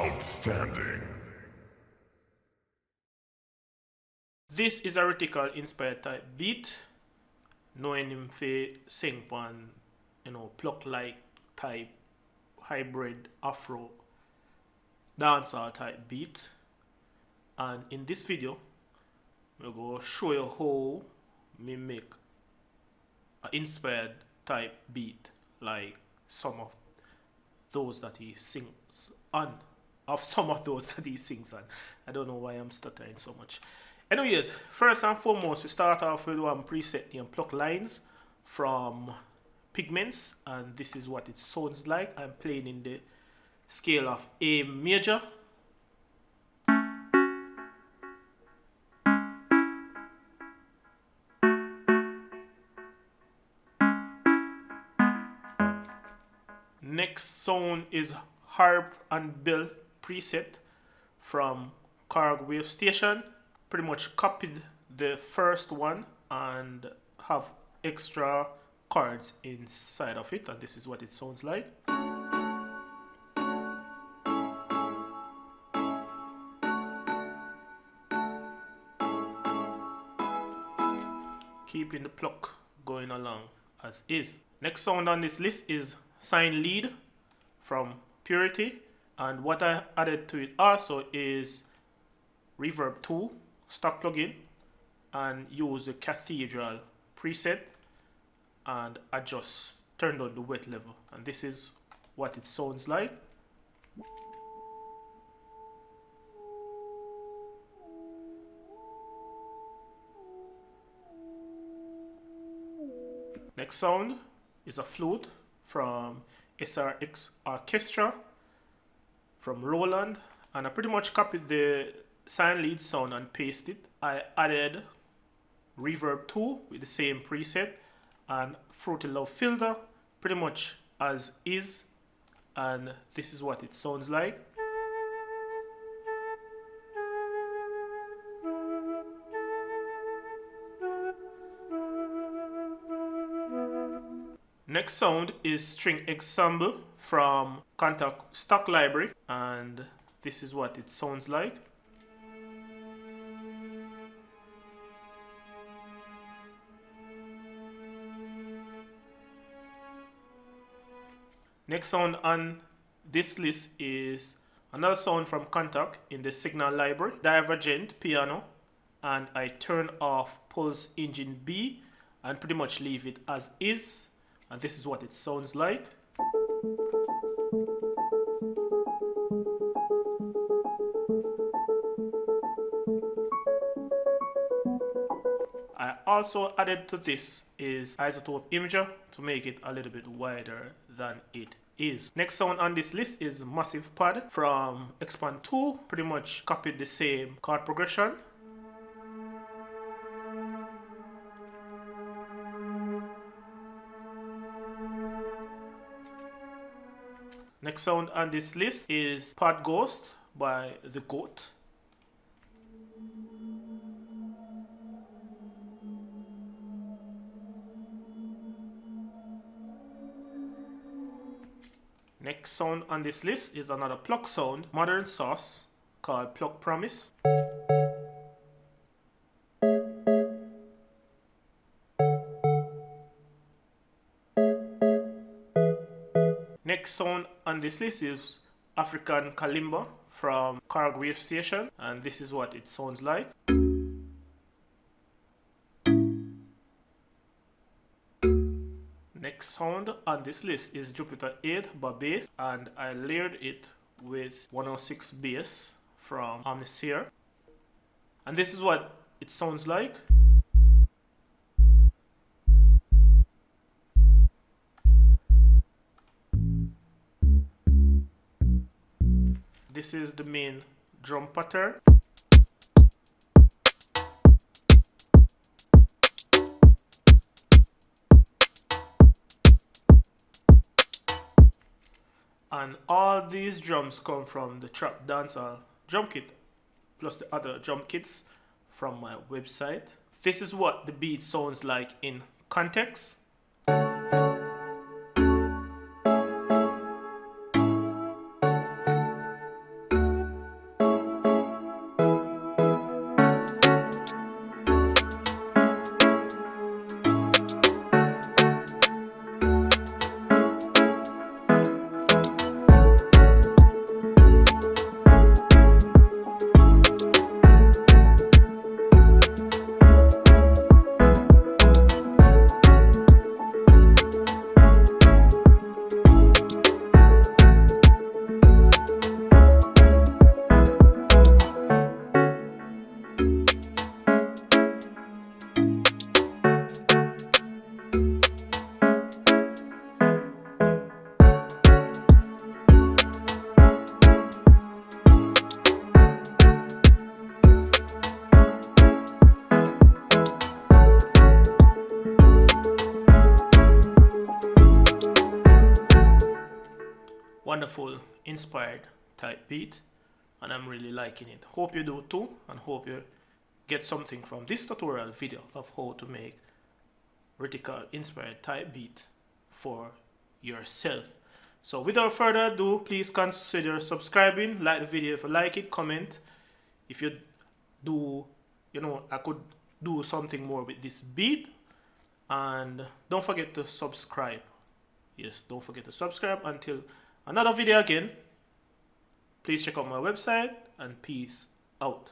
Outstanding. This is a Rytikal inspired type beat. Knowing him fi sing pan, pluck like type hybrid afro dancehall type beat. And in this video, I'm going to show you how me make an inspired type beat like some of those that he sings on. I don't know why I'm stuttering so much. Anyways, first and foremost, we start off with one preset named Unplug Lines from Pigments, and this is what it sounds like. I'm playing in the scale of A major. Next sound is Harp and Bell preset from Wave Station. Pretty much copied the first one and have extra chords inside of it, and this is what it sounds like. Keeping the pluck going along as is. Next sound on this list is Sign Lead from Purity, and what I added to it also is Reverb 2 stock plugin, and use the Cathedral preset and adjust, turn down the wet level, and this is what it sounds like. Next sound is a flute from SRX Orchestra from Roland, and I pretty much copied the sign lead sound and pasted it. I added Reverb 2 with the same preset and Fruity Love filter pretty much as is, and this is what it sounds like. Next sound is String Ensemble from Contact Stock Library, and this is what it sounds like. Next sound on this list is another sound from Contact in the Signal Library, Divergent piano, and I turn off Pulse Engine B and pretty much leave it as is, and this is what it sounds like. I also added to this is Isotope Imager to make it a little bit wider than it is. Next sound on this list is Massive Pad from Expand 2. Pretty much copied the same chord progression. Next sound on this list is Pod Ghost by The Goat. Next sound on this list is another pluck sound, Modern Sauce, called Pluck Promise. Next sound on this list is African Kalimba from Wave Station, and this is what it sounds like. Next sound on this list is Jupiter 8 by bass, and I layered it with 106 bass from Omnisphere, and this is what it sounds like. This is the main drum pattern. And all these drums come from the Trap Dancehall drum kit, plus the other drum kits from my website. This is what the beat sounds like in context. wonderful inspired type beat, and I'm really liking it. Hope you do too, and hope you get something from this tutorial video of how to make Rytikal inspired type beat for yourself. So without further ado, please consider subscribing, like the video if you like it, comment if you do, I could do something more with this beat, and don't forget to subscribe. Yes, don't forget to subscribe. Until another video again, please check out my website, and peace out.